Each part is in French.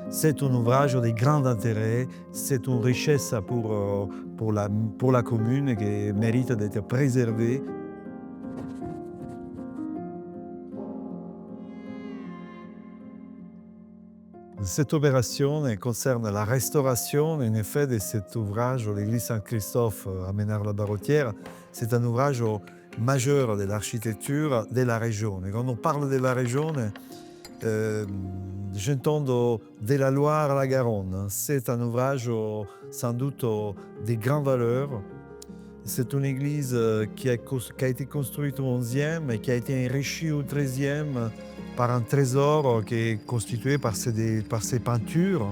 c'est un ouvrage de grand intérêt, c'est une richesse pour la commune qui mérite d'être préservée. Cette opération concerne la restauration, en effet, de cet ouvrage de l'église Saint-Christophe à Ménard-la-Barrotière. C'est un ouvrage majeur de l'architecture de la région. Et quand on parle de la région, euh, j'entends de la Loire à la Garonne. C'est un ouvrage sans doute de grande valeur. C'est une église qui a été construite au XIe et qui a été enrichie au XIIIe par un trésor qui est constitué par ces peintures.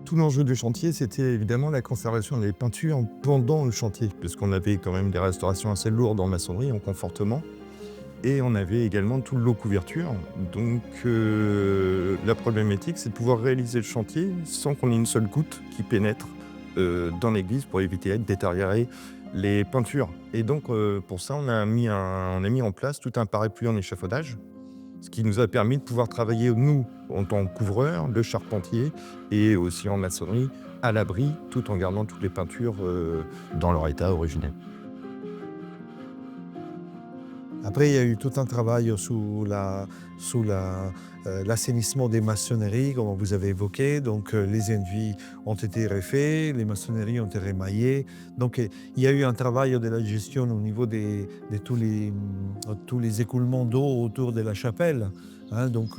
Tout l'enjeu du chantier, c'était évidemment la conservation des peintures pendant le chantier, puisqu'on avait quand même des restaurations assez lourdes en maçonnerie, en confortement, et on avait également tout le lot couverture. Donc la problématique, c'est de pouvoir réaliser le chantier sans qu'on ait une seule goutte qui pénètre dans l'église pour éviter de détériorer les peintures. Et donc pour ça, on a mis en place tout un parapluie en échafaudage, ce qui nous a permis de pouvoir travailler, nous, en tant que couvreurs, le charpentier, et aussi en maçonnerie, à l'abri, tout en gardant toutes les peintures dans leur état originel. Après, il y a eu tout un travail l'assainissement des maçonneries, comme vous avez évoqué. Donc, les enduits ont été refaits, les maçonneries ont été rémaillées. Donc, il y a eu un travail de la gestion au niveau de tous les écoulements d'eau autour de la chapelle. Hein. Donc,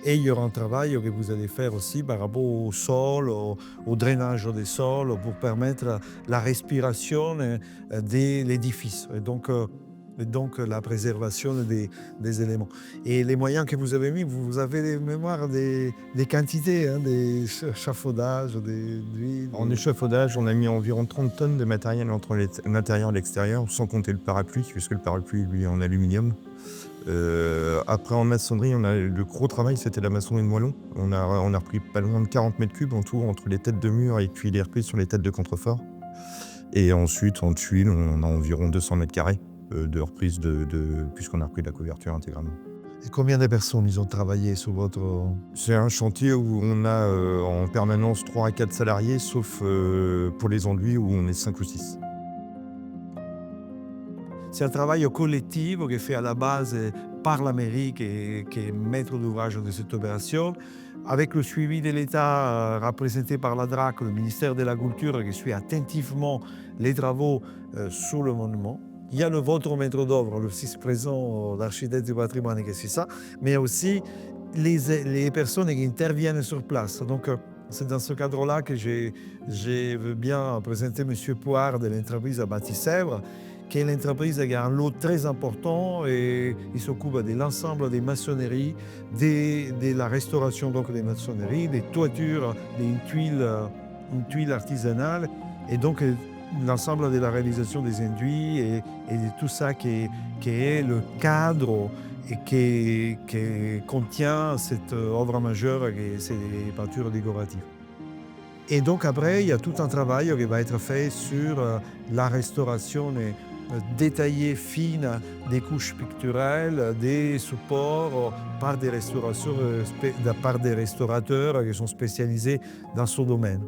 et il y aura un travail que vous allez faire aussi par rapport au sol, au drainage des sols, pour permettre la respiration de l'édifice. Et donc la préservation des éléments. Et les moyens que vous avez mis, vous avez les mémoires des quantités, hein, des chafaudages, d'huile. En échafaudage, on a mis environ 30 tonnes de matériel entre l'intérieur et l'extérieur, sans compter le parapluie, puisque le parapluie, lui, est en aluminium. Après, en maçonnerie, le gros travail, c'était la maçonnerie de moellon. On a repris pas loin de 40 mètres cubes en tout, entre les têtes de mur et puis les reprises sur les têtes de contrefort. Et ensuite, en tuiles, on a environ 200 mètres carrés de reprise puisqu'on a repris la couverture intégralement. Et combien de personnes ils ont travaillé sur votre... C'est un chantier où on a en permanence 3 à 4 salariés, sauf pour les enduits où on est 5 ou 6. C'est un travail collectif qui est fait à la base par la mairie qui est maître d'ouvrage de cette opération, avec le suivi de l'État représenté par la DRAC, le ministère de la Culture, qui suit attentivement les travaux sur le monument. Il y a votre maître d'œuvre, le vice-président, l'architecte du patrimoine, que c'est ça, mais aussi les personnes qui interviennent sur place. Donc, c'est dans ce cadre-là que je veux bien présenter M. Poire de l'entreprise à Bâtissèvres, qui est l'entreprise qui a un lot très important et il s'occupe de l'ensemble des maçonneries, de la restauration donc des maçonneries, des toitures, une tuile artisanale et donc l'ensemble de la réalisation des enduits et de tout ça qui est le cadre et qui contient cette œuvre majeure qui est ces peintures décoratives. Et donc après, il y a tout un travail qui va être fait sur la restauration détaillée, fine des couches picturales, des supports par des restaurateurs qui sont spécialisés dans ce domaine.